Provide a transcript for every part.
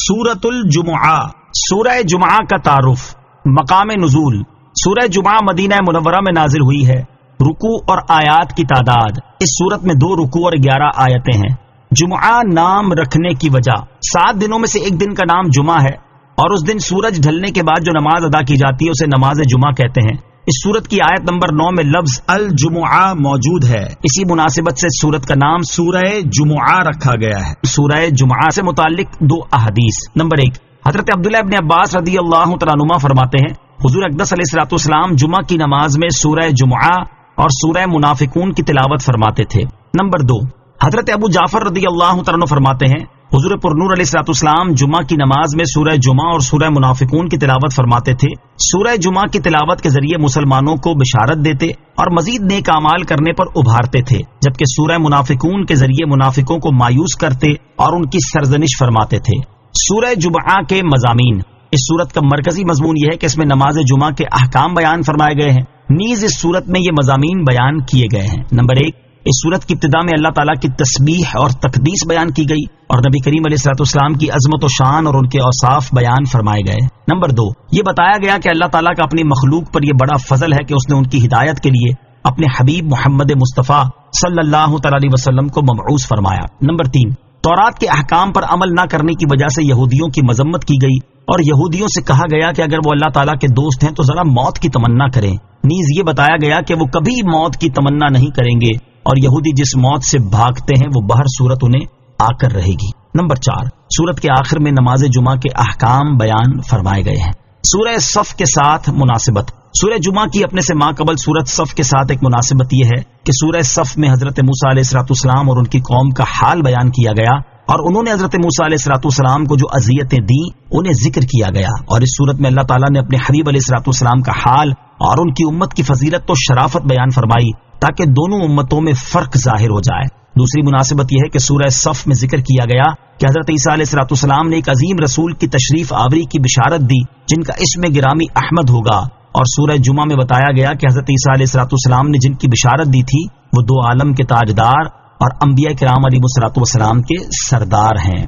سورۃ الجمعہ، سورہ جمعہ کا تعارف۔ مقام نزول، سورہ جمعہ مدینہ منورہ میں نازل ہوئی ہے۔ رکوع اور آیات کی تعداد، اس سورت میں 2 رکوع اور 11 آیتیں ہیں۔ جمعہ نام رکھنے کی وجہ، 7 دنوں میں سے ایک دن کا نام جمعہ ہے، اور اس دن سورج ڈھلنے کے بعد جو نماز ادا کی جاتی ہے اسے نماز جمعہ کہتے ہیں۔ اس سورت کی آیت نمبر 9 میں لفظ الجمعہ موجود ہے، اسی مناسبت سے سورت کا نام سورہ جمعہ رکھا گیا ہے۔ سورہ جمعہ سے متعلق 2 احادیث۔ نمبر 1، حضرت عبداللہ ابن عباس رضی اللہ تعالیٰ عنہما فرماتے ہیں حضور اقدس علیہ الصلوۃ والسلام جمعہ کی نماز میں سورہ جمعہ اور سورہ منافقون کی تلاوت فرماتے تھے۔ نمبر 2، حضرت ابو جعفر رضی اللہ تعالیٰ عنہ فرماتے ہیں حضور پرنور علیہ الصلوۃ والسلام جمعہ کی نماز میں سورہ جمعہ اور سورہ منافقون کی تلاوت فرماتے تھے۔ سورہ جمعہ کی تلاوت کے ذریعے مسلمانوں کو بشارت دیتے اور مزید نیک اعمال کرنے پر ابھارتے تھے، جبکہ سورہ منافقون کے ذریعے منافقوں کو مایوس کرتے اور ان کی سرزنش فرماتے تھے۔ سورہ جمعہ کے مضامین، اس سورت کا مرکزی مضمون یہ ہے کہ اس میں نماز جمعہ کے احکام بیان فرمائے گئے ہیں، نیز اس سورت میں یہ مضامین بیان کیے گئے ہیں۔ نمبر 1، اس سورت کی ابتدا میں اللہ تعالیٰ کی تسبیح اور تقدیس بیان کی گئی اور نبی کریم علیہ الصلوۃ والسلام کی عظمت و شان اور ان کے اوصاف بیان فرمائے گئے۔ نمبر 2، یہ بتایا گیا کہ اللہ تعالیٰ کا اپنی مخلوق پر یہ بڑا فضل ہے کہ اس نے ان کی ہدایت کے لیے اپنے حبیب محمد مصطفیٰ صلی اللہ تعالی علیہ وسلم کو مبعوث فرمایا۔ نمبر 3، تورات کے احکام پر عمل نہ کرنے کی وجہ سے یہودیوں کی مذمت کی گئی اور یہودیوں سے کہا گیا کہ اگر وہ اللہ تعالیٰ کے دوست ہیں تو ذرا موت کی تمنا کریں۔ نیز یہ بتایا گیا کہ وہ کبھی موت کی تمنا نہیں کریں گے اور یہودی جس موت سے بھاگتے ہیں وہ بہر صورت انہیں آ کر رہے گی۔ نمبر 4، سورت کے آخر میں نماز جمعہ کے احکام بیان فرمائے گئے ہیں۔ سورہ صف کے ساتھ مناسبت، سورہ جمعہ کی اپنے سے ماقبل سورت صف کے ساتھ ایک مناسبت یہ ہے کہ سورہ صف میں حضرت موسیٰ علیہ الصلوۃ والسلام اور ان کی قوم کا حال بیان کیا گیا اور انہوں نے حضرت موسیٰ علیہ الصلوۃ والسلام کو جو اذیتیں دیں انہیں ذکر کیا گیا، اور اس صورت میں اللہ تعالیٰ نے اپنے حبیب علیہ الصلوۃ والسلام کا حال اور ان کی امت کی فضیلت و شرافت بیان فرمائی تاکہ دونوں امتوں میں فرق ظاہر ہو جائے۔ دوسری مناسبت یہ ہے کہ سورہ صف میں ذکر کیا گیا کہ حضرت عیسیٰ علیہ الصلوۃ والسلام نے ایک عظیم رسول کی تشریف آوری کی بشارت دی جن کا اسم گرامی احمد ہوگا، اور سورہ جمعہ میں بتایا گیا کہ حضرت عیسیٰ علیہ الصلوۃ والسلام نے جن کی بشارت دی تھی وہ 2 عالم کے تاجدار اور انبیاء کرام علیہ الصلوۃ والسلام کے سردار ہیں۔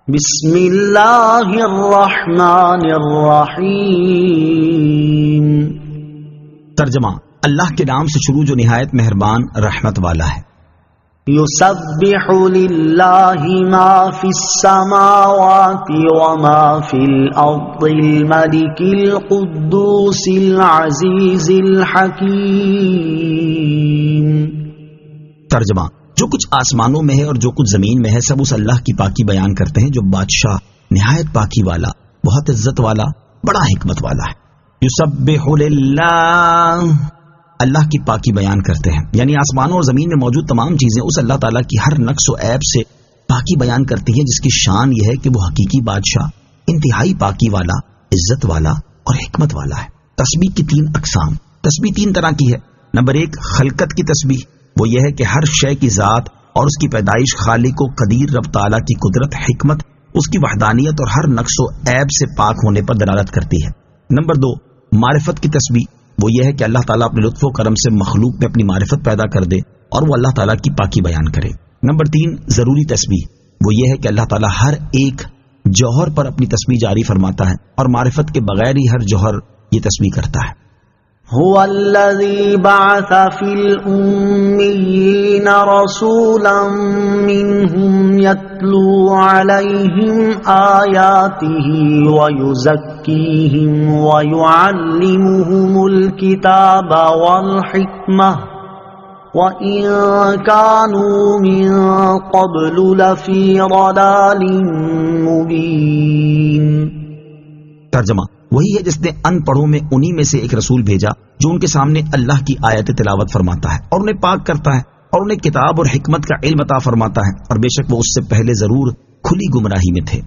بسم اللہ الرحمن الرحیم۔ ترجمہ، اللہ کے نام سے شروع جو نہایت مہربان رحمت والا ہے۔ یسبح للہ ما فی السماوات وما فی الارض الملک القدوس العزیز الحکیم۔ ترجمہ، جو کچھ آسمانوں میں ہے اور جو کچھ زمین میں ہے سب اس اللہ کی پاکی بیان کرتے ہیں جو بادشاہ نہایت پاکی والا، بہت عزت والا، بڑا حکمت والا ہے۔ یسبح للہ، اللہ کی پاکی بیان کرتے ہیں، یعنی آسمانوں اور زمین میں موجود تمام چیزیں اس اللہ تعالیٰ کی ہر نقص و عیب سے پاکی بیان کرتی ہیں جس کی شان یہ ہے کہ وہ حقیقی بادشاہ، انتہائی پاکی والا، عزت والا اور حکمت والا ہے۔ تسبیح کی 3 اقسام، تسبیح 3 طرح کی ہے۔ نمبر 1، خلقت کی تسبیح، وہ یہ ہے کہ ہر شے کی ذات اور اس کی پیدائش خالق و قدیر رب تعالیٰ کی قدرت، حکمت، اس کی وحدانیت اور ہر نقص و عیب سے پاک ہونے پر دلالت کرتی ہے۔ نمبر 2، معرفت کی تسبیح، وہ یہ ہے کہ اللہ تعالیٰ اپنے لطف و کرم سے مخلوق میں اپنی معرفت پیدا کر دے اور وہ اللہ تعالیٰ کی پاکی بیان کرے۔ نمبر 3، ضروری تسبیح، وہ یہ ہے کہ اللہ تعالیٰ ہر ایک جوہر پر اپنی تسبیح جاری فرماتا ہے اور معرفت کے بغیر ہی ہر جوہر یہ تسبیح کرتا ہے۔ هو الذي بعث في الأميين رسولا منهم يتلو عليهم آياته ويزكيهم ويعلمهم الكتاب والحكمة وإن كانوا من قبل لفي ضلال مبين۔ ترجمہ، وہی ہے جس نے ان پڑھوں میں انہی میں سے ایک رسول بھیجا جو ان کے سامنے اللہ کی آیت تلاوت فرماتا ہے اور انہیں پاک کرتا ہے اور انہیں کتاب اور حکمت کا علم عطا فرماتا ہے، اور بے شک وہ اس سے پہلے ضرور کھلی گمراہی میں تھے۔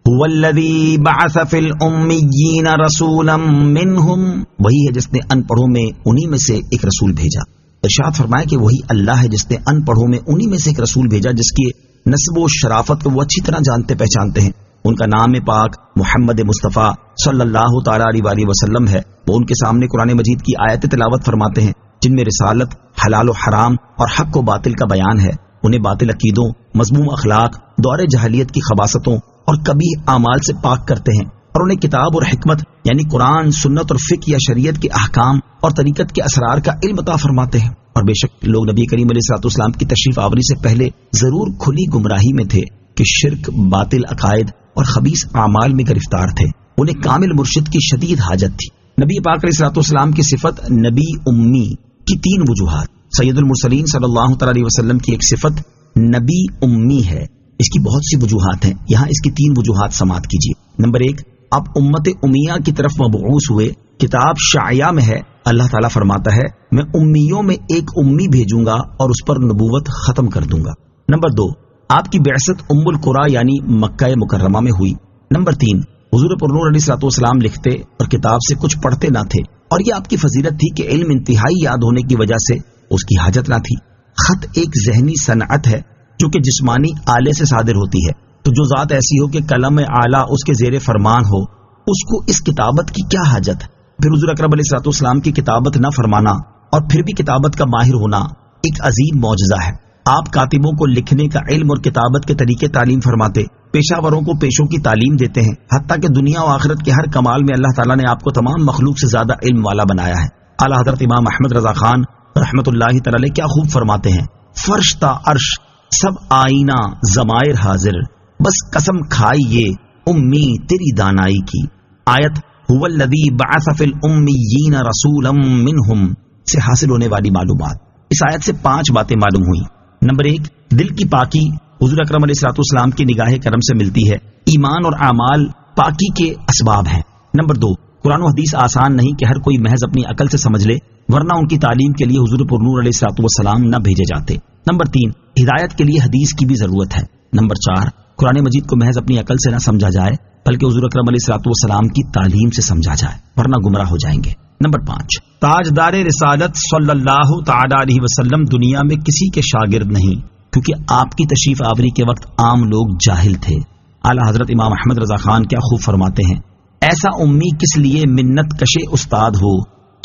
هو الذی بعث فی الامیین رسولا منہم، وہی ہے جس نے ان پڑھوں میں انہی میں سے ایک رسول بھیجا۔ ارشاد فرمایا کہ وہی اللہ ہے جس نے ان پڑھوں میں انہی میں سے ایک رسول بھیجا جس کی نسب و شرافت کو وہ اچھی طرح جانتے پہچانتے ہیں۔ ان کا نام پاک محمد مصطفیٰ صلی اللہ تعالیٰ علیہ وسلم ہے۔ وہ ان کے سامنے قرآن مجید کی آیت تلاوت فرماتے ہیں جن میں رسالت، حلال و حرام اور حق و باطل کا بیان ہے۔ انہیں باطل عقیدوں، مذموم اخلاق، دور جاہلیت کی خباثتوں اور کبھی اعمال سے پاک کرتے ہیں اور انہیں کتاب اور حکمت یعنی قرآن، سنت اور فقہ یا شریعت کے احکام اور طریقت کے اسرار کا علم عطا فرماتے ہیں۔ اور بے شک لوگ نبی کریم علیہ الصلوۃ والسلام کی تشریف آوری سے پہلے ضرور کھلی گمراہی میں تھے کہ شرک، باطل عقائد اور خبیث اعمال میں گرفتار تھے۔ انہیں کامل مرشد کی شدید حاجت تھی۔ نبی پاک علیہ الصلوۃ والسلام کی صفت نبی امی کی 3 وجوہات۔ سید المرسلین صلی اللہ تعالی علیہ وسلم کی ایک صفت نبی امی ہے، اس کی بہت سی وجوہات ہیں، یہاں اس کی 3 وجوہات سماعت کیجیے۔ نمبر 1، آپ امت امیہ کی طرف مبعوث ہوئے، کتاب شائعہ میں ہے اللہ تعالیٰ فرماتا ہے میں امیوں میں ایک امی بھیجوں گا اور اس پر نبوت ختم کر دوں گا۔ نمبر 2، آپ کی بعثت ام القریٰ یعنی مکہ مکرمہ میں ہوئی۔ نمبر 3، حضور پرنور علیہ الصلوۃ والسلام لکھتے اور کتاب سے کچھ پڑھتے نہ تھے، اور یہ آپ کی فضیلت تھی کہ علم انتہائی یاد ہونے کی وجہ سے اس کی حاجت نہ تھی۔ خط ایک ذہنی صنعت ہے جو کہ جسمانی آلے سے صادر ہوتی ہے، تو جو ذات ایسی ہو کہ قلم اعلیٰ اس کے زیر فرمان ہو، اس کو اس کتابت کی کیا حاجت ہے؟ پھر حضور اکرم علیہ الصلوۃ والسلام کی کتابت نہ فرمانا اور پھر بھی کتابت کا ماہر ہونا ایک عظیم معجزہ ہے۔ آپ کاتبوں کو لکھنے کا علم اور کتابت کے طریقے تعلیم فرماتے، پیشہ وروں کو پیشوں کی تعلیم دیتے ہیں، حتیٰ کہ دنیا و آخرت کے ہر کمال میں اللہ تعالیٰ نے آپ کو تمام مخلوق سے زیادہ علم والا بنایا ہے۔ اعلیٰ حضرت امام احمد رضا خان رحمۃ اللہ تعالی کیا خوب فرماتے ہیں، فرش تا عرش سب آئینہ ضمائر حاضر، بس قسم کھائیے امی تیری دانائی کی۔ آیت هو الذی بعث فی الامیین رسولا منہم سے حاصل ہونے والی معلومات۔ اس آیت سے 5 باتیں معلوم ہوئی۔ نمبر 1، دل کی پاکی حضور اکرم علیہ الصلوۃ والسلام کی نگاہ کرم سے ملتی ہے، ایمان اور اعمال پاکی کے اسباب ہیں۔ نمبر 2، قرآن و حدیث آسان نہیں کہ ہر کوئی محض اپنی عقل سے سمجھ لے، ورنہ ان کی تعلیم کے لیے حضور پرنور علیہ الصلوۃ والسلام نہ بھیجے جاتے۔ نمبر 3، ہدایت کے لیے حدیث کی بھی ضرورت ہے۔ نمبر 4، قرآن مجید کو محض اپنی عقل سے نہ سمجھا جائے بلکہ حضور اکرم علیہ الصلوۃ والسلام کی تعلیم سے سمجھا جائے، ورنہ گمراہ ہو جائیں گے۔ نمبر 5، تاجدار رسالت صلی اللہ تعالی علیہ وسلم دنیا میں کسی کے شاگرد نہیں، کیونکہ آپ کی تشریف آوری کے وقت عام لوگ جاہل تھے۔ اعلیٰ حضرت امام احمد رضا خان کیا خوب فرماتے ہیں، ایسا امی کس لیے منت کشے استاد ہو،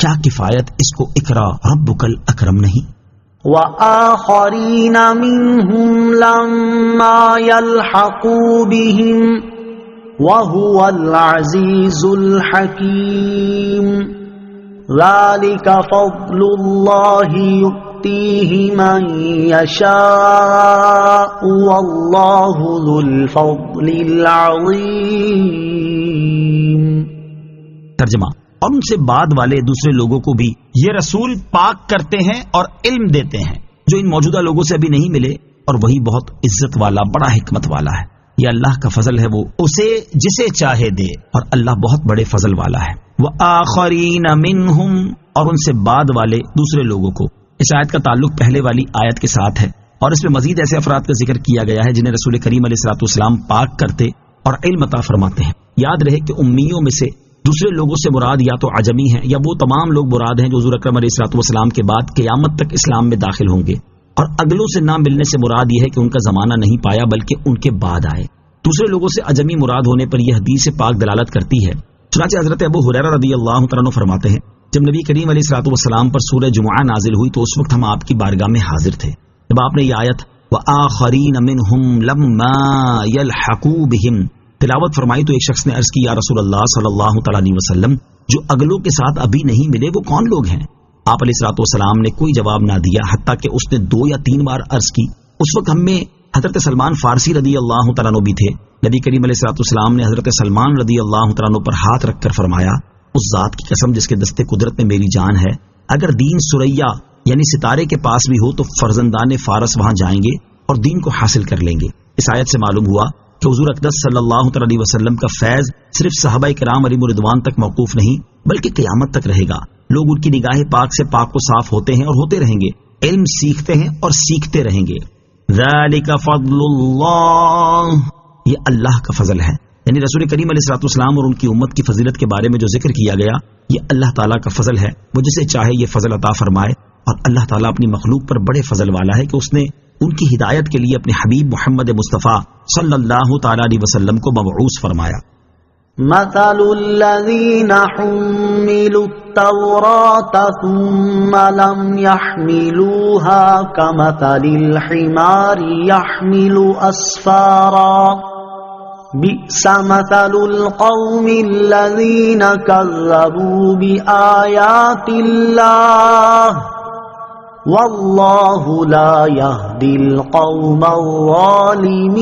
کیا کفایت اس کو اقرا ربک الاکرم نہیں۔ وآخرین منہم لما یلحقوا بہم وهو العزیز الحکیم ذلک فضل اللہ یؤتیہ من یشاء واللہ ذو الفضل العظیم۔ ترجمہ، اور ان سے بعد والے دوسرے لوگوں کو بھی یہ رسول پاک کرتے ہیں اور علم دیتے ہیں جو ان موجودہ لوگوں سے ابھی نہیں ملے، اور وہی بہت عزت والا بڑا حکمت والا ہے۔ یہ اللہ کا فضل ہے، وہ اسے جسے چاہے دے، اور اللہ بہت بڑے فضل والا ہے۔ وآخرین منہم، اور ان سے بعد والے دوسرے لوگوں کو۔ اس آیت کا تعلق پہلے والی آیت کے ساتھ ہے، اور اس میں مزید ایسے افراد کا ذکر کیا گیا ہے جنہیں رسول کریم علیہ الصلوۃ والسلام پاک کرتے اور علم عطا فرماتے ہیں۔ یاد رہے کہ امیوں میں سے دوسرے لوگوں سے مراد یا تو عجمی ہیں یا وہ تمام لوگ مراد ہیں جو حضور اکرم علیہ الصلوۃ والسلام کے بعد قیامت تک اسلام میں داخل ہوں گے، اور اگلوں سے نہ ملنے سے مراد یہ ہے کہ ان کا زمانہ نہیں پایا بلکہ ان کے بعد آئے۔ دوسرے لوگوں سے عجمی مراد ہونے پر یہ حدیث پاک دلالت کرتی ہے۔ چنانچہ حضرت ابو ہریرہ رضی اللہ تعالیٰ عنہ فرماتے ہیں، جب نبی کریم علیہ الصلوۃ والسلام پر سورہ جمعہ نازل ہوئی تو اس وقت ہم آپ کی بارگاہ میں حاضر تھے۔ جب آپ نے یہ آیت وآخرین منہم لما یلحقوا بہم تلاوت فرمائی تو ایک شخص نے عرض کی، یا رسول اللہ صلی اللہ تعالیٰ علیہ وسلم، جو اگلوں کے ساتھ ابھی نہیں ملے وہ کون لوگ ہیں؟ آپ علیہ الصلوۃ والسلام نے کوئی جواب نہ دیا، حتیٰ کہ اس نے 2 یا 3 بار عرض کی۔ اس وقت ہم میں حضرت سلمان فارسی رضی اللہ تعالیٰ عنہ بھی تھے۔ نبی کریم علیہ الصلوۃ والسلام نے حضرت سلمان رضی اللہ تعالیٰ عنہ پر ہاتھ رکھ کر فرمایا، اس ذات کی قسم جس کے دستے قدرت میں میری جان ہے، اگر دین سریا یعنی ستارے کے پاس بھی ہو تو فرزندان فارس وہاں جائیں گے اور دین کو حاصل کر لیں گے۔ اس آیت سے معلوم ہوا کہ حضور اقدس صلی اللہ تعالی علیہ وسلم کا فیض صرف صحابہ کرام علیہم رضوان تک موقوف نہیں بلکہ قیامت تک رہے گا۔ لوگ ان کی نگاہ پاک سے پاک و صاف ہوتے ہیں اور ہوتے رہیں گے، علم سیکھتے ہیں اور سیکھتے رہیں گے۔ ذالک فضل اللہ، یہ اللہ کا فضل ہے، یعنی رسول کریم علیہ الصلوۃ والسلام اور ان کی امت کی فضیلت کے بارے میں جو ذکر کیا گیا یہ اللہ تعالیٰ کا فضل ہے، وہ جسے چاہے یہ فضل عطا فرمائے، اور اللہ تعالیٰ اپنی مخلوق پر بڑے فضل والا ہے کہ اس نے ان کی ہدایت کے لیے اپنے حبیب محمد مصطفیٰ صلی اللہ تعالی علیہ وسلم کو مبعوث فرمایا۔ مثل الذين حملوا التوراة ثم لم يحملوها كمثل الحمار يحمل أسفارا بئس مثل القوم الذين كذبوا بآيات الله والله لا يهدي القوم الظالمين۔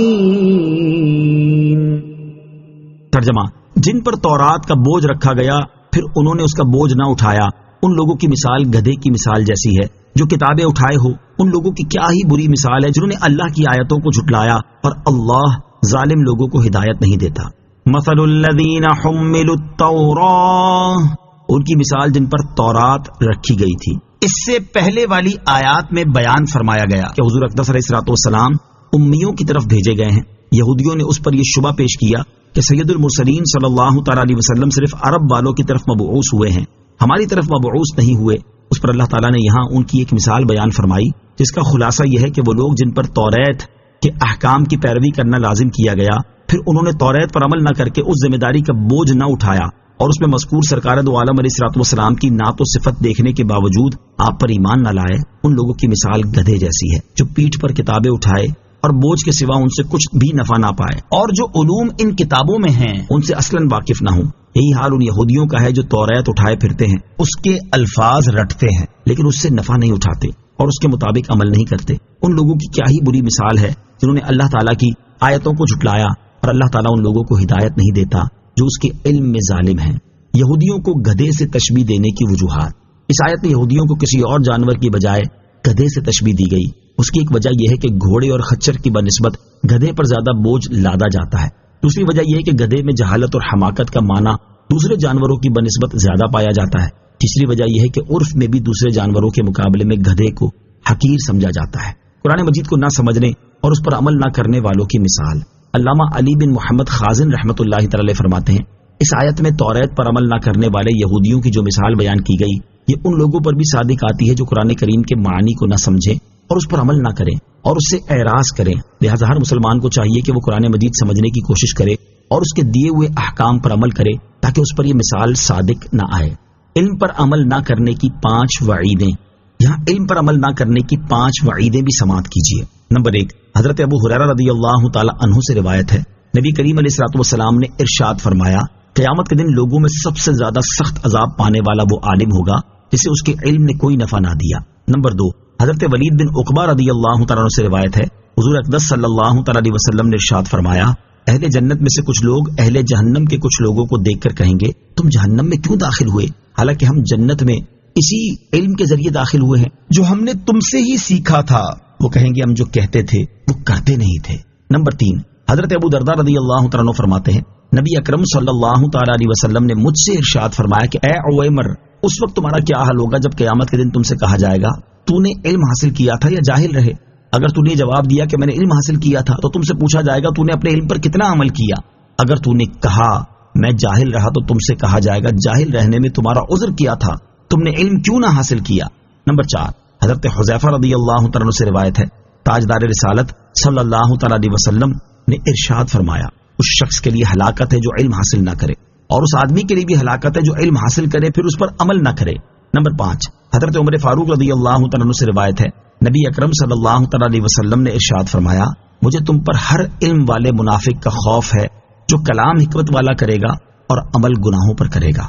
ترجمہ: جن پر تورات کا بوجھ رکھا گیا پھر انہوں نے اس کا بوجھ نہ اٹھایا، ان لوگوں کی مثال گدھے کی مثال جیسی ہے جو کتابیں اٹھائے ہو۔ ان لوگوں کی کیا ہی بری مثال ہے جنہوں نے اللہ کی آیتوں کو جھٹلایا، اور اللہ ظالم لوگوں کو ہدایت نہیں دیتا۔ مثل الذین حملوا التوراۃ، ان کی مثال جن پر تورات رکھی گئی تھی۔ اس سے پہلے والی آیات میں بیان فرمایا گیا کہ حضور اقدس علیہ الصلوۃ والسلام امیوں کی طرف بھیجے گئے ہیں۔ یہودیوں نے اس پر یہ شبہ پیش کیا کہ سید المرسلین صلی اللہ تعالی علیہ وسلم صرف عرب والوں کی طرف مبعوث ہوئے ہیں، ہماری طرف مبعوث نہیں ہوئے۔ اس پر اللہ تعالیٰ نے یہاں ان کی ایک مثال بیان فرمائی جس کا خلاصہ یہ ہے کہ وہ لوگ جن پر توریت کے احکام کی پیروی کرنا لازم کیا گیا، پھر انہوں نے توریت پر عمل نہ کر کے اس ذمہ داری کا بوجھ نہ اٹھایا، اور اس میں مذکور سرکار دو عالم علیہ الصلوۃ والسلام کی نعت و صفت دیکھنے کے باوجود آپ پر ایمان نہ لائے، ان لوگوں کی مثال گدھے جیسی ہے جو پیٹھ پر کتابیں اٹھائے اور بوجھ کے سوا ان سے کچھ بھی نفع نہ پائے، اور جو علوم ان کتابوں میں ہیں ان سے اصلاً واقف نہ ہوں۔ یہی حال ان یہودیوں کا ہے جو توریت اٹھائے پھرتے ہیں، اس کے الفاظ رٹتے ہیں لیکن اس سے نفع نہیں اٹھاتے اور اس کے مطابق عمل نہیں کرتے۔ ان لوگوں کی کیا ہی بری مثال ہے جنہوں نے اللہ تعالیٰ کی آیتوں کو جھٹلایا، اور اللہ تعالیٰ ان لوگوں کو ہدایت نہیں دیتا جو اس کے علم میں ظالم ہیں۔ یہودیوں کو گدھے سے تشبیہ دینے کی وجوہات۔ اس آیت میں یہودیوں کو کسی اور جانور کی بجائے گدھے سے تشبیہ دی گئی۔ اس کی ایک وجہ یہ ہے کہ گھوڑے اور خچر کی بنسبت گدھے پر زیادہ بوجھ لادا جاتا ہے۔ دوسری وجہ یہ ہے کہ گدھے میں جہالت اور حماقت کا معنی دوسرے جانوروں کی بنسبت زیادہ پایا جاتا ہے۔ تیسری وجہ یہ ہے کہ عرف میں بھی دوسرے جانوروں کے مقابلے میں گدھے کو حقیر سمجھا جاتا ہے۔ قرآن مجید کو نہ سمجھنے اور اس پر عمل نہ کرنے والوں کی مثال۔ علامہ علی بن محمد خازن رحمۃ اللہ تعالی فرماتے ہیں، اس آیت میں توریت پر عمل نہ کرنے والے یہودیوں کی جو مثال بیان کی گئی یہ ان لوگوں پر بھی صادق آتی ہے جو قرآن کریم کے معنی کو نہ سمجھیں اور اس پر عمل نہ کریں اور اس سے اعراض کریں۔ لہٰذا ہر مسلمان کو چاہیے کہ وہ قرآن مجید سمجھنے کی کوشش کرے اور اس کے دیے ہوئے احکام پر عمل کرے تاکہ اس پر یہ مثال صادق نہ آئے۔ علم پر عمل نہ کرنے کی 5 وعیدیں۔ یہاں علم پر عمل نہ کرنے کی 5 وعیدیں بھی سماعت کیجیے۔ نمبر 1، حضرت ابو ہریرہ رضی اللہ تعالی عنہ سے روایت ہے، نبی کریم علیہ الصلوۃ والسلام نے ارشاد فرمایا، قیامت کے دن لوگوں میں سب سے زیادہ سخت عذاب پانے والا وہ عالم ہوگا جسے اس کے علم نے کوئی نفع نہ دیا۔ نمبر 2، حضرت ولید بن عقبہ رضی اللہ تعالیٰ عنہ سے روایت ہے، حضور اقدس صلی اللہ تعالیٰ علیہ وسلم نے ارشاد فرمایا، اہل جنت میں سے کچھ لوگ اہل جہنم کے کچھ لوگوں کو دیکھ کر کہیں گے، تم جہنم میں کیوں داخل ہوئے، حالانکہ ہم جنت میں اسی علم کے ذریعے داخل ہوئے ہیں جو ہم نے تم سے ہی سیکھا تھا۔ وہ کہیں گے ہم جو کہتے تھے وہ کرتے نہیں تھے۔ نمبر 3، حضرت ابو درداء رضی اللہ تعالیٰ عنہ فرماتے ہیں، نبی اکرم صلی اللہ تعالی علیہ وسلم نے مجھ سے ارشاد فرمایا کہ اے عویمر، اس وقت تمہارا کیا حال ہوگا جب قیامت کے دن تم سے کہا جائے گا تو نے علم حاصل کیا تھا یا جاہل رہے؟ اگر تو نے جواب دیا کہ میں نے علم حاصل کیا تھا تو تم سے پوچھا جائے گا تو نے اپنے علم پر کتنا عمل کیا؟ اگر تو نے کہا میں جاہل رہا تو تم سے کہا جائے گا جاہل رہنے میں تمہارا عذر کیا تھا، تم نے علم کیوں نہ حاصل کیا؟ نمبر 4، حضرت حذیفہ رضی اللہ تعالیٰ عنہ سے روایت ہے، تاجدار رسالت صلی اللہ تعالیٰ علیہ وسلم نے ارشاد فرمایا، اس شخص کے لیے ہلاکت ہے جو علم حاصل نہ کرے، اور اس آدمی کے لیے بھی ہلاکت ہے جو علم حاصل کرے پھر اس پر عمل نہ کرے۔ نمبر 5، حضرت عمر فاروق رضی اللہ تعالیٰ عنہ سے روایت ہے، نبی اکرم صلی اللہ تعالیٰ علیہ وسلم نے ارشاد فرمایا، مجھے تم پر ہر علم والے منافق کا خوف ہے جو کلام حکمت والا کرے گا اور عمل گناہوں پر کرے گا۔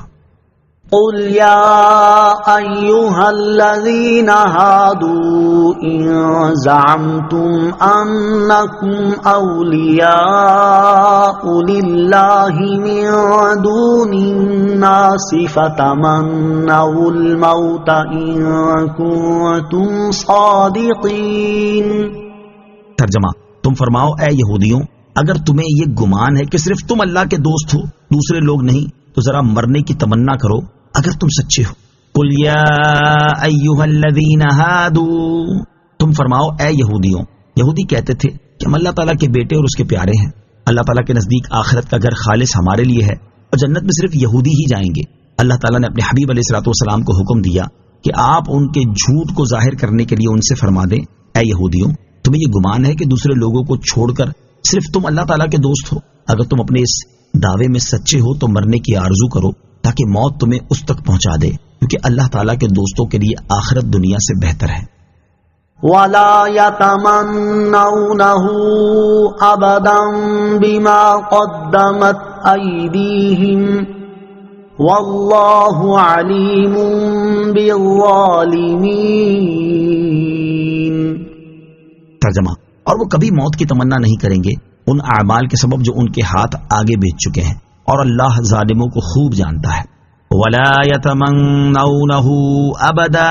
قل یا ایہا الذین ہادوا ان زعمتم انکم اولیاء للہ من دون الناس فتمنوا الموت ان کنتم صادقین۔ ترجمہ، تم فرماؤ اے یہودیوں، اگر تمہیں یہ گمان ہے کہ صرف تم اللہ کے دوست ہو دوسرے لوگ نہیں تو ذرا مرنے کی تمنا کرو اگر تم سچے ہو۔ قل یا ایھا الذین ہادوا، تم فرماؤ اے یہودیوں، یہودی کہتے تھے کہ ہم اللہ تعالیٰ کے بیٹے اور اس کے پیارے ہیں، اللہ تعالیٰ کے نزدیک آخرت کا گھر خالص ہمارے لیے ہے اور جنت میں صرف یہودی ہی جائیں گے۔ اللہ تعالیٰ نے اپنے حبیب علیہ الصلوۃ والسلام کو حکم دیا کہ آپ ان کے جھوٹ کو ظاہر کرنے کے لیے ان سے فرما دیں، اے یہودیوں، تمہیں یہ گمان ہے کہ دوسرے لوگوں کو چھوڑ کر صرف تم اللہ تعالیٰ کے دوست ہو؟ اگر تم اپنے اس دعوے میں سچے ہو تو مرنے کی آرزو کرو تاکہ موت تمہیں اس تک پہنچا دے، کیونکہ اللہ تعالیٰ کے دوستوں کے لیے آخرت دنیا سے بہتر ہے۔ ولا يتمنونه أبدا بما قدمت أيديهم والله عليم بالظالمين. ترجمہ: اور وہ کبھی موت کی تمنا نہیں کریں گے ان اعمال کے سبب جو ان کے ہاتھ آگے بھیج چکے ہیں، اور اللہ ظالموں کو خوب جانتا ہے. ولا يتمنونه ابدا،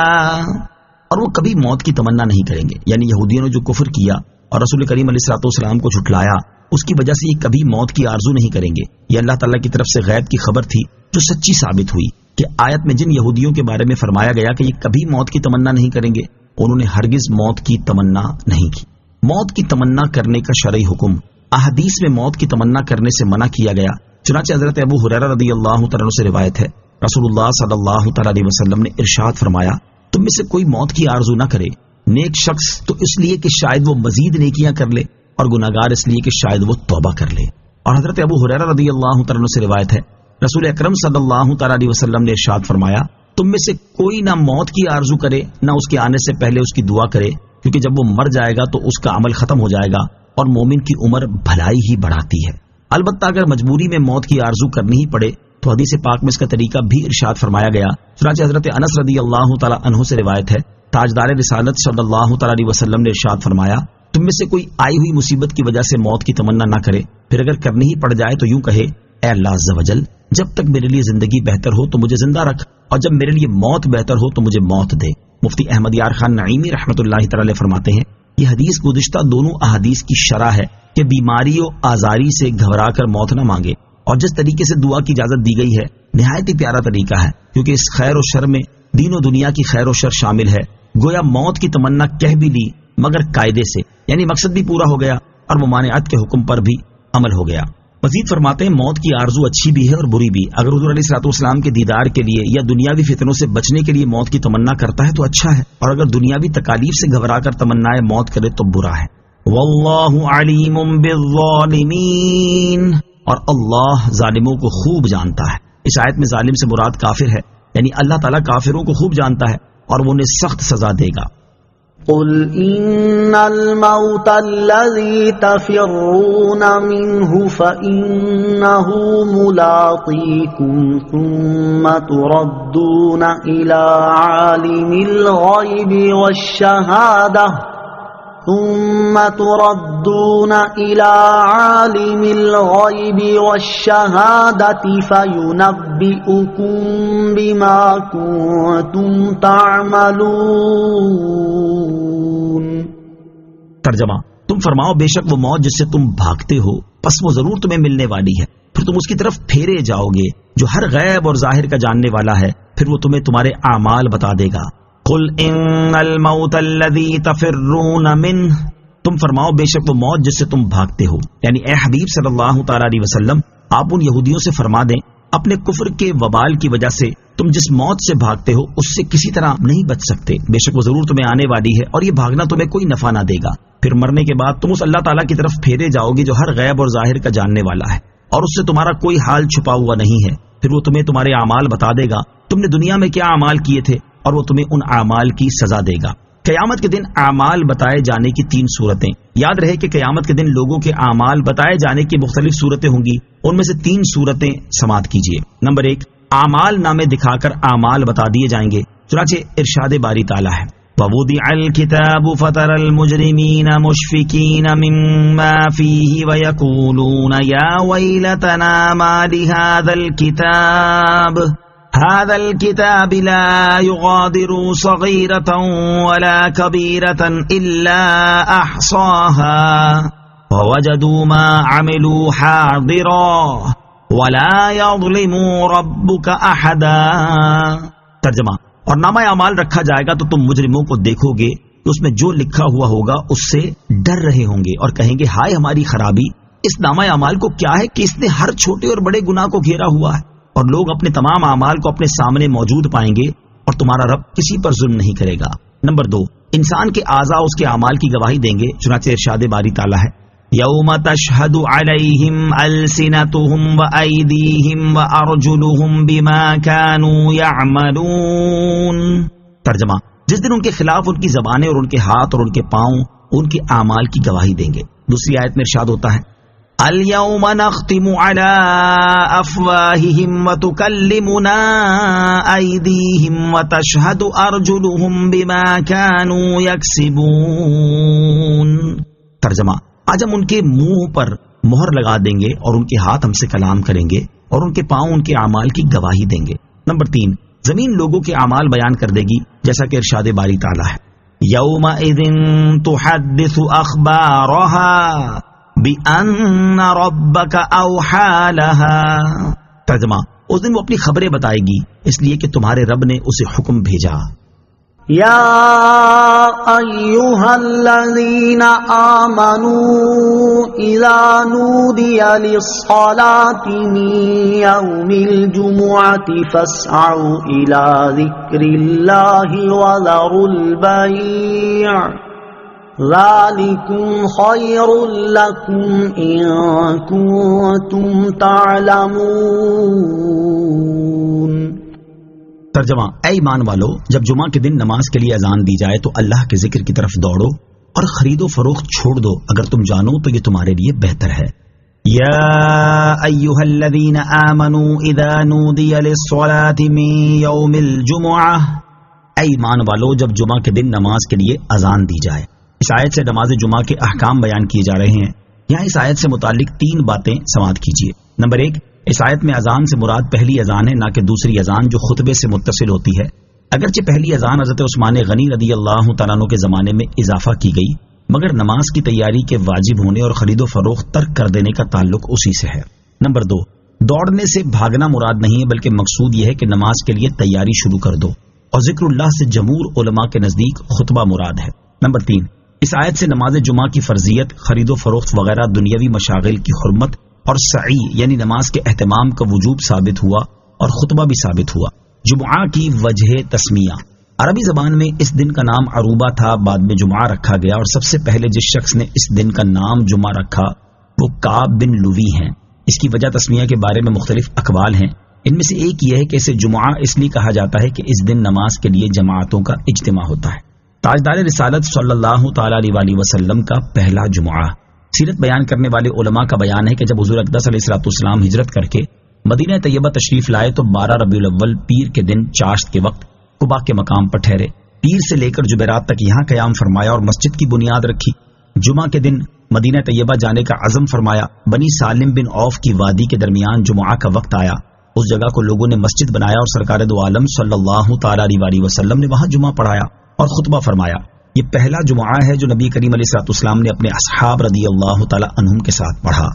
اور وہ کبھی موت کی تمنا نہیں کریں گے، یعنی یہودیوں نے جو کفر کیا اور رسول کریم علیہ الصلوۃ والسلام کو جھٹلایا، اس کی وجہ سے یہ کبھی موت کی آرزو نہیں کریں گے. یہ اللہ تعالیٰ کی طرف سے غیب کی خبر تھی جو سچی ثابت ہوئی کہ آیت میں جن یہودیوں کے بارے میں فرمایا گیا کہ یہ کبھی موت کی تمنا نہیں کریں گے، انہوں نے ہرگز موت کی تمنا نہیں کی. موت کی تمنا کرنے کا شرعی حکم احادیث میں موت کی تمنا کرنے سے منع کیا گیا. چنانچہ حضرت ابو ہریرہ رضی اللہ تعالیٰ عنہ سے روایت ہے، رسول اللہ صلی اللہ تعالیٰ علیہ وسلم نے ارشاد فرمایا، تم میں سے کوئی موت کی آرزو نہ کرے، نیک شخص تو اس لیے کہ شاید وہ مزید نیکیاں کر لے، اور گناہگار اس لیے کہ شاید وہ توبہ کر لے. اور حضرت ابو ہریرہ رضی اللہ تعالیٰ عنہ سے روایت ہے، رسول اکرم صلی اللہ تعالیٰ علیہ وسلم نے ارشاد فرمایا، تم میں سے کوئی نہ موت کی آرزو کرے نہ اس کے آنے سے پہلے اس کی دعا کرے، کیونکہ جب وہ مر جائے گا تو اس کا عمل ختم ہو جائے گا اور مومن کی عمر بھلائی ہی بڑھاتی ہے. البتہ اگر مجبوری میں موت کی آرزو کرنی ہی پڑے تو حدیث پاک میں اس کا طریقہ بھی ارشاد فرمایا گیا. چنانچہ حضرت انس رضی اللہ تعالیٰ عنہ سے روایت ہے، تاجدار رسالت صلی اللہ تعالیٰ علیہ وسلم نے ارشاد فرمایا، تم میں سے کوئی آئی ہوئی مصیبت کی وجہ سے موت کی تمنا نہ کرے، پھر اگر کرنی ہی پڑ جائے تو یوں کہے، اے اللہ عز و جل، جب تک میرے لیے زندگی بہتر ہو تو مجھے زندہ رکھ، اور جب میرے لیے موت بہتر ہو تو مجھے موت دے. مفتی احمد یار خان نعیمی رحمۃ اللہ تعالی فرماتے ہیں، یہ حدیث گزشتہ دونوں احادیث کی شرح ہے کہ بیماری و آزاری سے گھبرا کر موت نہ مانگے، اور جس طریقے سے دعا کی اجازت دی گئی ہے نہایت ہی پیارا طریقہ ہے، کیونکہ اس خیر و شر میں دین و دنیا کی خیر و شر شامل ہے. گویا موت کی تمنا کہہ بھی لی مگر قاعدے سے، یعنی مقصد بھی پورا ہو گیا اور ممانعت کے حکم پر بھی عمل ہو گیا. مزید فرماتے ہیں، موت کی آرزو اچھی بھی ہے اور بری بھی. اگر حضور علیہ الصلوۃ والسلام کے دیدار کے لیے یا دنیاوی فتنوں سے بچنے کے لیے موت کی تمنا کرتا ہے تو اچھا ہے، اور اگر دنیاوی تکالیف سے گھبرا کر تمنائے موت کرے تو برا ہے. واللہ علیم بالظالمین، اور اللہ ظالموں کو خوب جانتا ہے. اس آیت میں ظالم سے مراد کافر ہے، یعنی اللہ تعالیٰ کافروں کو خوب جانتا ہے اور وہ انہیں سخت سزا دے گا. قل ان الموت الذي تفرون منه فإنه ملاقيكم ثم تردون إلى عالم الغيب والشهادة فينبئكم بما كنتم تعملون. ترجمہ: تم فرماؤ، بے شک وہ موت جس سے تم بھاگتے ہو پس وہ ضرور تمہیں ملنے والی ہے، پھر تم اس کی طرف پھیرے جاؤ گے جو ہر غیب اور ظاہر کا جاننے والا ہے، پھر وہ تمہیں تمہارے اعمال بتا دے گا. قل ان الموت الذی تفرون منہ، تم فرماؤ بے شک وہ موت جس سے تم بھاگتے ہو، یعنی اے حبیب صلی اللہ تعالیٰ علیہ وسلم، آپ ان یہودیوں سے فرما دیں اپنے کفر کے وبال کی وجہ سے تم جس موت سے بھاگتے ہو اس سے کسی طرح نہیں بچ سکتے، بے شک وہ ضرور تمہیں آنے والی ہے اور یہ بھاگنا تمہیں کوئی نفع نہ دے گا. پھر مرنے کے بعد تم اس اللہ تعالیٰ کی طرف پھیرے جاؤ گے جو ہر غیب اور ظاہر کا جاننے والا ہے اور اس سے تمہارا کوئی حال چھپا ہوا نہیں ہے، پھر وہ تمہیں تمہارے اعمال بتا دے گا تم نے دنیا میں کیا اعمال کیے تھے، اور وہ تمہیں ان اعمال کی سزا دے گا. قیامت کے دن اعمال بتائے جانے کی 3 صورتیں. یاد رہے کہ قیامت کے دن لوگوں کے اعمال بتائے جانے کی مختلف صورتیں ہوں گی، ان میں سے 3 صورتیں سماعت کیجیے. نمبر 1، اعمال نامے دکھا کر اعمال بتا دیے جائیں گے. چنانچہ ارشاد باری تعالیٰ ہے، وَوُضِعَ الْكِتَابُ فَتَرَى الْمُجْرِمِينَ مُشْفِقِينَ مِمَّا فِيهِ وَيَقُولُونَ يَا وَيْلَتَنَا مَا لِهَذَا الكتاب لا يغادر صغيرة ولا كبيرة إلا أحصاها ووجدوا ما عملوا حاضرا ولا يظلم ربك أحدا. ترجمہ: اور نامہ اعمال رکھا جائے گا تو تم مجرموں کو دیکھو گے کہ اس میں جو لکھا ہوا ہوگا اس سے ڈر رہے ہوں گے اور کہیں گے، ہائے ہماری خرابی، اس نامہ اعمال کو کیا ہے کہ اس نے ہر چھوٹے اور بڑے گناہ کو گھیرا ہوا ہے. اور لوگ اپنے تمام اعمال کو اپنے سامنے موجود پائیں گے اور تمہارا رب کسی پر ظلم نہیں کرے گا. نمبر 2، انسان کے اعضاء اس کے اعمال کی گواہی دیں گے. چنانچہ ارشاد باری تعالیٰ ہے، یوم تشہد علیہم السنتہم وایدیہم وارجلہم بما کانوا یعملون. ترجمہ: جس دن ان کے خلاف ان کی زبانیں اور ان کے ہاتھ اور ان کے پاؤں ان کے اعمال کی گواہی دیں گے۔ دوسری آیت میں ارشاد ہوتا ہے اليوم نختم على افواههم وتكلمنا ايديهم وتشهد ارجلهم بما كانوا يكسبون۔ ترجمہ، آج ہم ان کے منہ پر مہر لگا دیں گے اور ان کے ہاتھ ہم سے کلام کریں گے اور ان کے پاؤں ان کے اعمال کی گواہی دیں گے۔ نمبر 3، زمین لوگوں کے اعمال بیان کر دے گی، جیسا کہ ارشاد باری تعالیٰ ہے یومئذ تحدث اخبارها بِأَنَّ رَبَّكَ أَوْحَى لَهَا۔ ترجمہ، اس دن وہ اپنی خبریں بتائے گی اس لیے کہ تمہارے رب نے اسے حکم بھیجا۔ یا ایھا الذین آمنوا اذا نودی للصلاة من یوم الجمعة فاسعوا الى ذکر اللہ وذروا البیع ذالکم خیر لکم ان کنتم تعلمون۔ ترجمہ، اے ایمان والو، جب جمعہ کے دن نماز کے لیے اذان دی جائے تو اللہ کے ذکر کی طرف دوڑو اور خرید و فروخت چھوڑ دو اگر تم جانو تو یہ تمہارے لیے بہتر ہے۔ یا ایھا الذین آمنوا اذا نودی للصلاة من یوم الجمعہ، اے ایمان والو، جب جمعہ کے دن نماز کے لیے اذان دی جائے۔ اس آیت سے نماز جمعہ کے احکام بیان کیے جا رہے ہیں۔ یہاں اس آیت سے متعلق 3 باتیں سماعت کیجیے۔ نمبر 1، اس آیت میں اذان سے مراد پہلی اذان ہے، نہ کہ دوسری اذان جو خطبے سے متصل ہوتی ہے۔ اگرچہ پہلی اذان حضرت عثمان غنی رضی اللہ تعالیٰ عنہ کے زمانے میں اضافہ کی گئی، مگر نماز کی تیاری کے واجب ہونے اور خرید و فروخت ترک کر دینے کا تعلق اسی سے ہے۔ نمبر 2، دوڑنے سے بھاگنا مراد نہیں ہے، بلکہ مقصود یہ ہے کہ نماز کے لیے تیاری شروع کر دو، اور ذکر اللہ سے جمہور علماء کے نزدیک خطبہ مراد ہے۔ نمبر 3، اس آیت سے نماز جمعہ کی فرضیت، خرید و فروخت وغیرہ دنیاوی مشاغل کی حرمت اور سعی یعنی نماز کے اہتمام کا وجوب ثابت ہوا اور خطبہ بھی ثابت ہوا۔ جمعہ کی وجہ تسمیہ، عربی زبان میں اس دن کا نام عروبہ تھا، بعد میں جمعہ رکھا گیا، اور سب سے پہلے جس شخص نے اس دن کا نام جمعہ رکھا وہ کعب بن لوی ہیں۔ اس کی وجہ تسمیہ کے بارے میں مختلف اقوال ہیں، ان میں سے ایک یہ ہے کہ اسے جمعہ اس لیے کہا جاتا ہے کہ اس دن نماز کے لیے جماعتوں کا اجتماع ہوتا ہے۔ تاجدار رسالت صلی اللہ تعالی علیہ وسلم کا پہلا جمعہ۔ سیرت بیان کرنے والے علماء کا بیان ہے کہ جب حضور اقدس علیہ السلام ہجرت کر کے مدینہ طیبہ تشریف لائے تو 12 ربیع الاول پیر کے دن چاشت کے وقت قباء کے مقام پر ٹھہرے، پیر سے لے کر جمعرات تک یہاں قیام فرمایا اور مسجد کی بنیاد رکھی۔ جمعہ کے دن مدینہ طیبہ جانے کا عزم فرمایا۔ بنی سالم بن عوف کی وادی کے درمیان جمعہ کا وقت آیا، اس جگہ کو لوگوں نے مسجد بنایا اور سرکار دو عالم صلی اللہ تعالی علیہ وسلم نے وہاں جمعہ پڑھایا اور خطبہ فرمایا۔ یہ پہلا جمعہ ہے جو نبی کریم علیہ السلام نے اپنے اصحاب رضی اللہ تعالی عنہم کے ساتھ پڑھا۔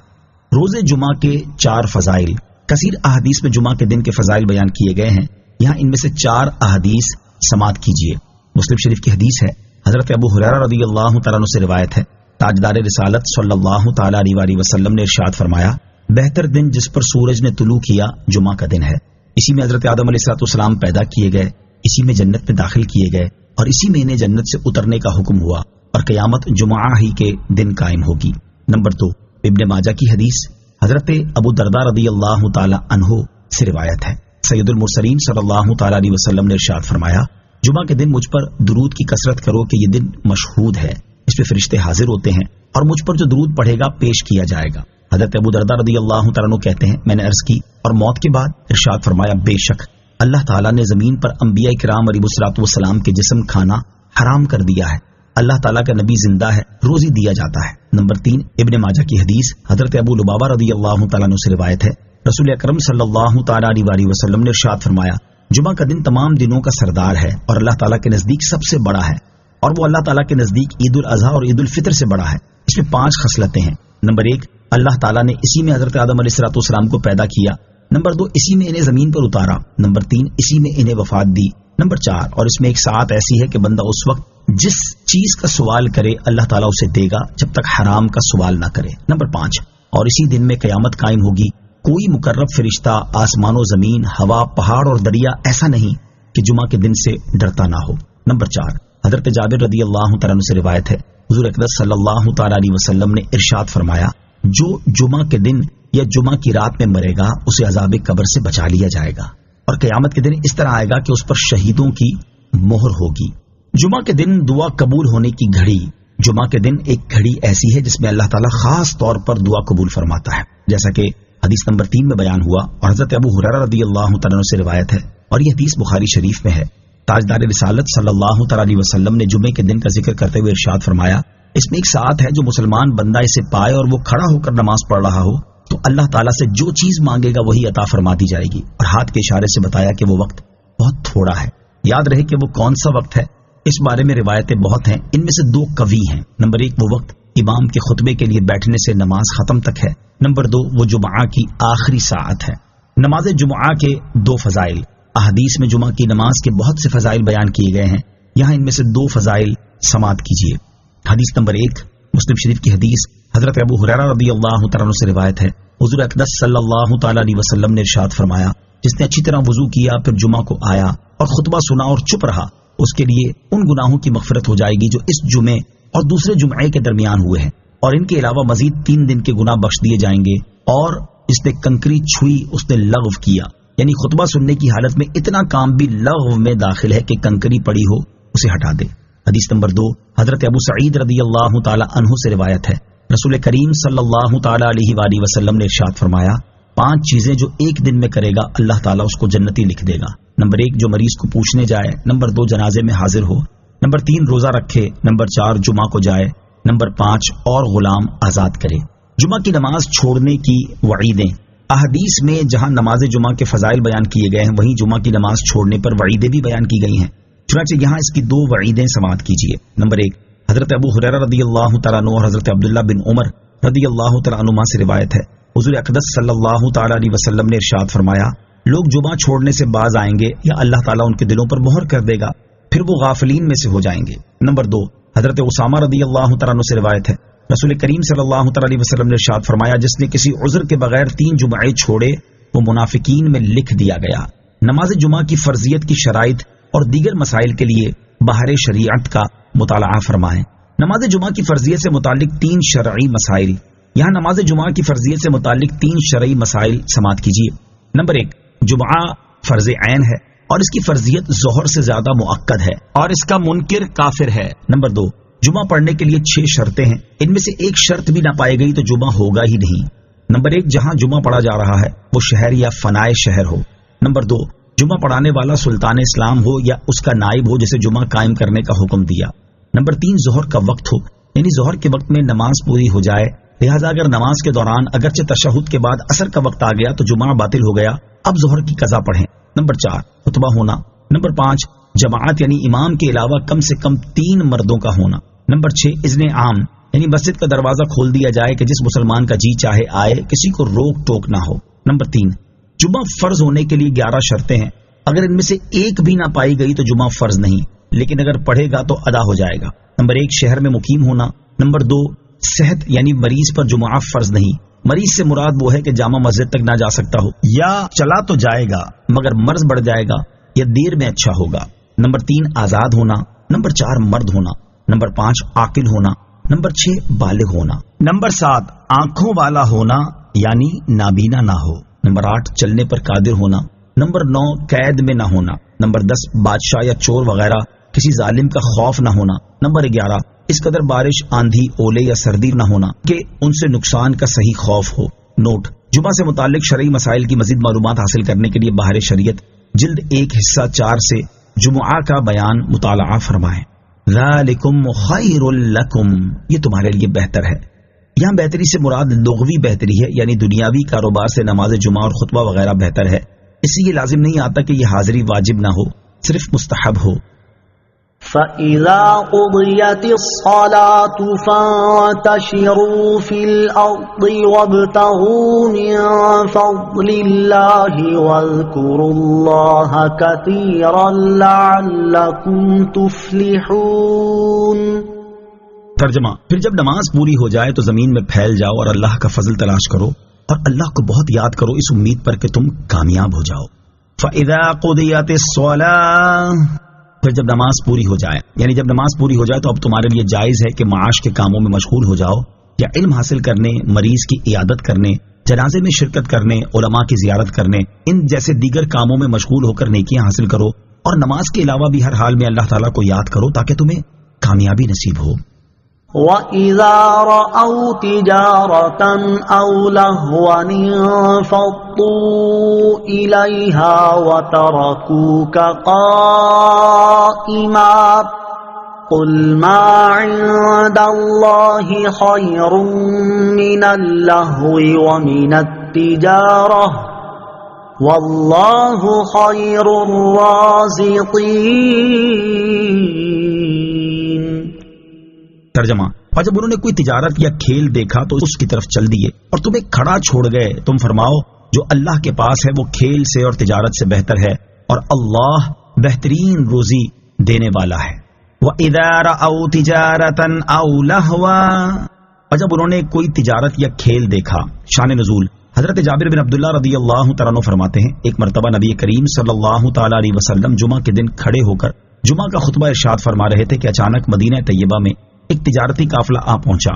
روز جمعہ کے 4 فضائل، کثیر احادیث میں جمعہ کے دن کے فضائل بیان کیے گئے ہیں، یہاں ان میں سے 4 احادیث سماعت کیجیے۔ مسلم شریف کی حدیث ہے، حضرت ابو ہریرہ رضی اللہ تعالیٰ عنہ سے روایت ہے، تاجدار رسالت صلی اللہ تعالی علیہ وسلم نے ارشاد فرمایا، بہتر دن جس پر سورج نے طلوع کیا جمعہ کا دن ہے، اسی میں حضرت آدم علیہ السلام پیدا کیے گئے، اسی میں جنت میں داخل کیے گئے اور اسی میں انہیں جنت سے اترنے کا حکم ہوا، اور قیامت جمعہ ہی کے دن قائم ہوگی۔ نمبر 2، ابن ماجہ کی حدیث، حضرت ابو درداء رضی اللہ تعالی عنہ سے روایت ہے، سید المرسلین صلی اللہ تعالی علیہ وسلم نے ارشاد فرمایا، جمعہ کے دن مجھ پر درود کی کثرت کرو کہ یہ دن مشہود ہے، اس پہ فرشتے حاضر ہوتے ہیں اور مجھ پر جو درود پڑھے گا پیش کیا جائے گا۔ حضرت ابو درداء رضی اللہ تعالیٰ عنہ کہتے ہیں، میں نے عرض کی اور موت کے بعد ارشاد فرمایا، بے شک اللہ تعالیٰ نے زمین پر انبیاء کرام علیہ الصلوۃ والسلام کے جسم کھانا حرام کر دیا ہے، اللہ تعالیٰ کا نبی زندہ ہے، روزی دیا جاتا ہے۔ نمبر 3، ابن ماجہ کی حدیث، حضرت ابو لبابہ رضی اللہ تعالیٰ عنہ سے روایت ہے، رسول اکرم صلی اللہ تعالیٰ علیہ وسلم نے ارشاد فرمایا، جمعہ کا دن تمام دنوں کا سردار ہے اور اللہ تعالیٰ کے نزدیک سب سے بڑا ہے، اور وہ اللہ تعالیٰ کے نزدیک عید الاضحیٰ اور عید الفطر سے بڑا ہے۔ اس میں 5 خصلتیں ہیں۔ نمبر 1، اللہ تعالیٰ نے اسی میں حضرت آدم علیہ السلام کو پیدا کیا۔ نمبر 2، اسی میں انہیں زمین پر اتارا۔ نمبر 3، اسی میں انہیں وفات دی۔ نمبر 4، اور اس میں ایک ساتھ ایسی ہے کہ بندہ اس وقت جس چیز کا سوال کرے اللہ تعالیٰ اسے دے گا جب تک حرام کا سوال نہ کرے۔ نمبر 5، اور اسی دن میں قیامت قائم ہوگی، کوئی مقرب فرشتہ آسمان و زمین، ہوا، پہاڑ اور دریا ایسا نہیں کہ جمعہ کے دن سے ڈرتا نہ ہو۔ نمبر 4، حضرت جابر رضی اللہ تعالیٰ عنہ سے روایت ہے، حضور اقدس صلی اللہ تعالیٰ علیہ وسلم نے ارشاد فرمایا، جو جمعہ کے دن یا جمعہ کی رات میں مرے گا اسے عذاب قبر سے بچا لیا جائے گا، اور قیامت کے دن اس طرح آئے گا کہ اس پر شہیدوں کی مہر ہوگی۔ جمعہ کے دن دعا قبول ہونے کی گھڑی. جمعہ کے دن ایک گھڑی ایسی ہے جس میں اللہ تعالیٰ خاص طور پر دعا قبول فرماتا ہے، جیسا کہ حدیث نمبر 3 میں بیان ہوا اور حضرت ابو ہریرہ رضی اللہ تعالیٰ عنہ سے روایت ہے، اور یہ حدیث بخاری شریف میں ہے. تاجدار رسالت صلی اللہ تعالیٰ علیہ وسلم نے جمعے کے دن کا ذکر کرتے ہوئے ارشاد فرمایا، اس میں ایک ساتھ ہے جو مسلمان بندہ اسے پائے اور وہ کھڑا ہو کر نماز پڑھ رہا ہو تو اللہ تعالیٰ سے جو چیز مانگے گا وہی عطا فرما دی جائے گی. اور ہاتھ کے اشارے سے بتایا کہ وہ وقت بہت تھوڑا ہے. یاد رہے کہ وہ کون سا وقت ہے، اس بارے میں روایتیں بہت ہیں. ان میں سے 2 قوی ہیں. نمبر 1 وہ وقت امام کے خطبے کے لیے بیٹھنے سے نماز ختم تک ہے. نمبر 2 وہ جمعہ کی آخری ساعت ہے. نماز جمعہ کے 2 فضائل. احادیث میں جمعہ کی نماز کے بہت سے فضائل بیان کیے گئے ہیں، یہاں ان میں سے 2 فضائل سماعت کیجیے. حدیث نمبر 1 مسلم شریف کی حدیث، حضرت ابو ہریرہ رضی اللہ تعالیٰ عنہ سے روایت ہے، حضور اقدس صلی اللہ تعالیٰ علیہ وسلم نے ارشاد فرمایا، جس نے اچھی طرح وضو کیا پھر جمعہ کو آیا اور خطبہ سنا اور چپ رہا، اس کے لیے ان گناہوں کی مغفرت ہو جائے گی جو اس جمعے اور دوسرے جمعے کے درمیان ہوئے ہیں، اور ان کے علاوہ مزید 3 دن کے گناہ بخش دیے جائیں گے. اور جس نے کنکری چھوئی اس نے لغو کیا، یعنی خطبہ سننے کی حالت میں اتنا کام بھی لغو میں داخل ہے کہ کنکری پڑی ہو اسے ہٹا دے. حدیث نمبر 2 حضرت ابو سعید رضی اللہ تعالی عنہ سے روایت ہے، رسول کریم صلی اللہ تعالی علیہ وآلہ وسلم نے ارشاد فرمایا، 5 چیزیں جو ایک دن میں کرے گا اللہ تعالیٰ اس کو جنتی لکھ دے گا. نمبر 1 جو مریض کو پوچھنے جائے. نمبر 2 جنازے میں حاضر ہو. نمبر 3 روزہ رکھے. نمبر 4 جمعہ کو جائے. نمبر 5 اور غلام آزاد کرے. جمعہ کی نماز چھوڑنے کی وعیدیں. احادیث میں جہاں نماز جمعہ کے فضائل بیان کیے گئے ہیں وہیں جمعہ کی نماز چھوڑنے پر وعیدیں بھی بیان کی گئی ہیں. چنانچہ یہاں اس کی 2 وعیدیں سماعت کیجیے. نمبر 1 حضرت ابو ہریرہ رضی اللہ تعالیٰ عنہ اور حضرت عبداللہ بن عمر رضی اللہ تعالیٰ عنہما سے روایت ہے، حضور اقدس صلی اللہ تعالیٰ علیہ وسلم نے ارشاد فرمایا، لوگ جمعہ چھوڑنے سے باز آئیں گے یا اللہ تعالیٰ ان کے دلوں پر مہر کر دے گا، پھر وہ غافلین میں سے ہو جائیں گے. نمبر 2 حضرت اسامہ رضی اللہ تعالیٰ عنہ سے روایت ہے، رسول کریم صلی اللہ تعالیٰ علیہ وسلم نے ارشاد فرمایا، جس نے کسی عذر کے بغیر 3 جمعے چھوڑے وہ منافقین میں لکھ دیا گیا. نماز جمعہ کی فرضیت کی شرائط اور دیگر مسائل کے لیے باہر شریعت کا مطالعہ فرمائیں. نماز جمعہ کی فرضیت سے متعلق 3 شرعی مسائل. یہاں نماز جمعہ کی فرضیت سے متعلق 3 شرعی مسائل سماعت کیجیے. نمبر 1 جمعہ فرض عین ہے اور اس کی فرضیت ظہر سے زیادہ مؤکد ہے اور اس کا منکر کافر ہے. نمبر 2 جمعہ پڑھنے کے لیے 6 شرطیں ہیں، ان میں سے ایک شرط بھی نہ پائی گئی تو جمعہ ہوگا ہی نہیں. نمبر 1 جہاں جمعہ پڑھا جا رہا ہے وہ شہر یا فنائے شہر ہو. نمبر 2 جمعہ پڑھانے والا سلطان اسلام ہو یا اس کا نائب ہو جسے جمعہ قائم کرنے کا حکم دیا. نمبر 3 ظہر کا وقت ہو، یعنی ظہر کے وقت میں نماز پوری ہو جائے، لہذا اگر نماز کے دوران اگرچہ تشہد کے بعد عصر کا وقت آ گیا تو جمعہ باطل ہو گیا، اب ظہر کی قضا پڑھیں. نمبر 4 خطبہ ہونا. نمبر 5 جماعت یعنی امام کے علاوہ کم سے کم 3 مردوں کا ہونا. نمبر 6 اذن عام، یعنی مسجد کا دروازہ کھول دیا جائے کہ جس مسلمان کا جی چاہے آئے، کسی کو روک ٹوک نہ ہو. نمبر 3 جمعہ فرض ہونے کے لیے 11 شرطیں ہیں، اگر ان میں سے ایک بھی نہ پائی گئی تو جمعہ فرض نہیں، لیکن اگر پڑھے گا تو ادا ہو جائے گا. نمبر 1 شہر میں مقیم ہونا. نمبر 2 صحت، یعنی مریض پر جمعہ فرض نہیں. مریض سے مراد وہ ہے کہ جامع مسجد تک نہ جا سکتا ہو یا چلا تو جائے گا مگر مرض بڑھ جائے گا یا دیر میں اچھا ہوگا. نمبر 3 آزاد ہونا. نمبر 4 مرد ہونا. نمبر 5 عاقل ہونا. نمبر 6 بالغ ہونا. نمبر 7 آنکھوں والا ہونا یعنی نابینا نہ ہو. نمبر 8 چلنے پر قادر ہونا. نمبر 9 قید میں نہ ہونا. نمبر 10 بادشاہ یا چور وغیرہ کسی ظالم کا خوف نہ ہونا. نمبر 11 اس قدر بارش، آندھی، اولے یا سردی نہ ہونا کہ ان سے نقصان کا صحیح خوف ہو. نوٹ: جمعہ سے متعلق شرعی مسائل کی مزید معلومات حاصل کرنے کے لیے باہر شریعت جلد 1 حصہ 4 سے جمعہ کا بیان مطالعہ فرمائیں. ذالکم خیر لکم، یہ تمہارے لیے بہتر ہے. یہاں بہتری سے مراد لغوی بہتری ہے، یعنی دنیاوی کاروبار سے نماز جمعہ اور خطبہ وغیرہ بہتر ہے. اس سے یہ لازم نہیں آتا کہ یہ حاضری واجب نہ ہو، صرف مستحب ہو. فَإِذَا قُضِيَتِ الصَّلَاةُ فَانتَشِرُوا فِي الْأَرْضِ وَابْتَغُوا مِن فَضْلِ اللَّهِ وَاذْكُرُوا اللَّهَ كَثِيرًا لَعَلَّكُمْ تُفْلِحُونَ. ترجمہ: پھر جب نماز پوری ہو جائے تو زمین میں پھیل جاؤ اور اللہ کا فضل تلاش کرو اور اللہ کو بہت یاد کرو اس امید پر کہ تم کامیاب ہو جاؤ. فَإِذَا قُضِيَتِ الصَّلَاةُ، پھر جب نماز پوری ہو جائے، یعنی جب نماز پوری ہو جائے تو اب تمہارے لیے جائز ہے کہ معاش کے کاموں میں مشغول ہو جاؤ، یا علم حاصل کرنے، مریض کی عیادت کرنے، جنازے میں شرکت کرنے، علماء کی زیارت کرنے، ان جیسے دیگر کاموں میں مشغول ہو کر نیکیاں حاصل کرو اور نماز کے علاوہ بھی ہر حال میں اللہ تعالیٰ کو یاد کرو تاکہ تمہیں کامیابی نصیب ہو۔ وَإِذَا رَأَوْا تِجَارَةً أَوْ لَهْوًا انفَضُّوا إِلَيْهَا وَتَرَكُوكَ قَائِمًا قُلْ مَا عِندَ اللَّهِ خَيْرٌ مِّنَ اللَّهْوِ وَمِنَ التِّجَارَةِ وَاللَّهُ خَيْرُ الرَّازِقِينَ۔ ترجمہ، اور جب انہوں نے کوئی تجارت یا کھیل دیکھا تو اس کی طرف چل دیے اور تمہیں کھڑا چھوڑ گئے، تم فرماؤ جو اللہ کے پاس ہے وہ کھیل سے اور تجارت سے بہتر ہے، اور اللہ بہترین روزی دینے والا ہے۔ وَإِذَا رَأَوْا تِجَارَةً أَوْ لَهْوًا، اور جب انہوں نے کوئی تجارت یا کھیل دیکھا۔ شان نزول، حضرت جابر بن عبداللہ رضی اللہ تعالیٰ عنہ فرماتے ہیں ایک مرتبہ نبی کریم صلی اللہ تعالیٰ علیہ وسلم جمعہ کے دن کھڑے ہو کر جمعہ کا خطبہ ارشاد فرما رہے تھے کہ اچانک مدینہ طیبہ میں ایک تجارتی قافلہ آ پہنچا۔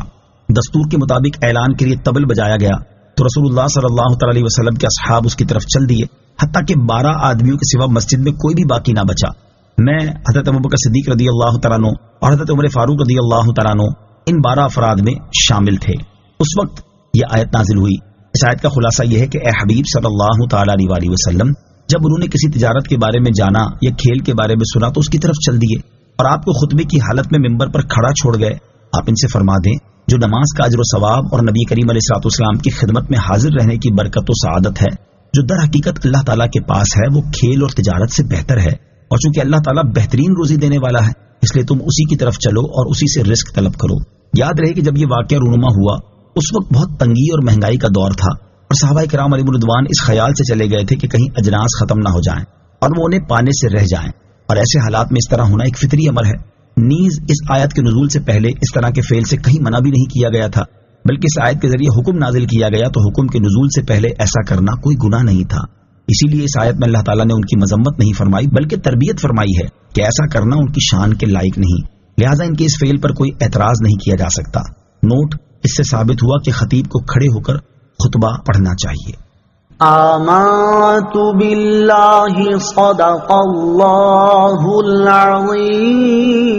دستور کے مطابق اعلان کے لیے طبل بجایا گیا تو رسول اللہ صلی اللہ تعالیٰ علیہ وسلم کے اصحاب اس کی طرف چل دیے، حتیٰ کہ 12 آدمیوں کے سوا مسجد میں کوئی بھی باقی نہ بچا۔ میں، حضرت ابوبکر صدیق رضی اللہ تعالیٰ عنہ اور حضرت عمر فاروق رضی اللہ تعالیٰ عنہ ان 12 افراد میں شامل تھے۔ اس وقت یہ آیت نازل ہوئی۔ اس آیت کا خلاصہ یہ ہے کہ اے حبیب صلی اللہ تعالیٰ علیہ وسلم، جب انہوں نے کسی تجارت کے بارے میں جانا یا کھیل کے بارے میں سنا تو اس کی طرف چل دیے اور آپ کو خطبے کی حالت میں ممبر پر کھڑا چھوڑ گئے۔ آپ ان سے فرما دیں جو نماز کا اجر و ثواب اور نبی کریم علیہ الصلوۃ والسلام کی خدمت میں حاضر رہنے کی برکت و سعادت ہے، جو در حقیقت اللہ تعالیٰ کے پاس ہے، وہ کھیل اور تجارت سے بہتر ہے، اور چونکہ اللہ تعالیٰ بہترین روزی دینے والا ہے اس لیے تم اسی کی طرف چلو اور اسی سے رزق طلب کرو۔ یاد رہے کہ جب یہ واقعہ رونما ہوا اس وقت بہت تنگی اور مہنگائی کا دور تھا، اور صحابہ کرام علیہم رضوان اس خیال سے چلے گئے تھے کہ کہیں اجناس ختم نہ ہو جائیں اور وہ انہیں پانے سے رہ جائیں، اور ایسے حالات میں اس طرح ہونا ایک فطری امر ہے۔ نیز اس آیت کے نزول سے پہلے اس طرح کے فعل سے کہیں منع بھی نہیں کیا گیا تھا، بلکہ اس آیت کے ذریعے حکم نازل کیا گیا تو حکم کے نزول سے پہلے ایسا کرنا کوئی گناہ نہیں تھا۔ اسی لیے اس آیت میں اللہ تعالیٰ نے ان کی مذمت نہیں فرمائی بلکہ تربیت فرمائی ہے کہ ایسا کرنا ان کی شان کے لائق نہیں، لہٰذا ان کے اس فعل پر کوئی اعتراض نہیں کیا جا سکتا۔ نوٹ، اس سے ثابت ہوا کہ خطیب کو کھڑے ہو کر خطبہ پڑھنا چاہیے۔ آمنت باللہ صدق اللہ العظیم۔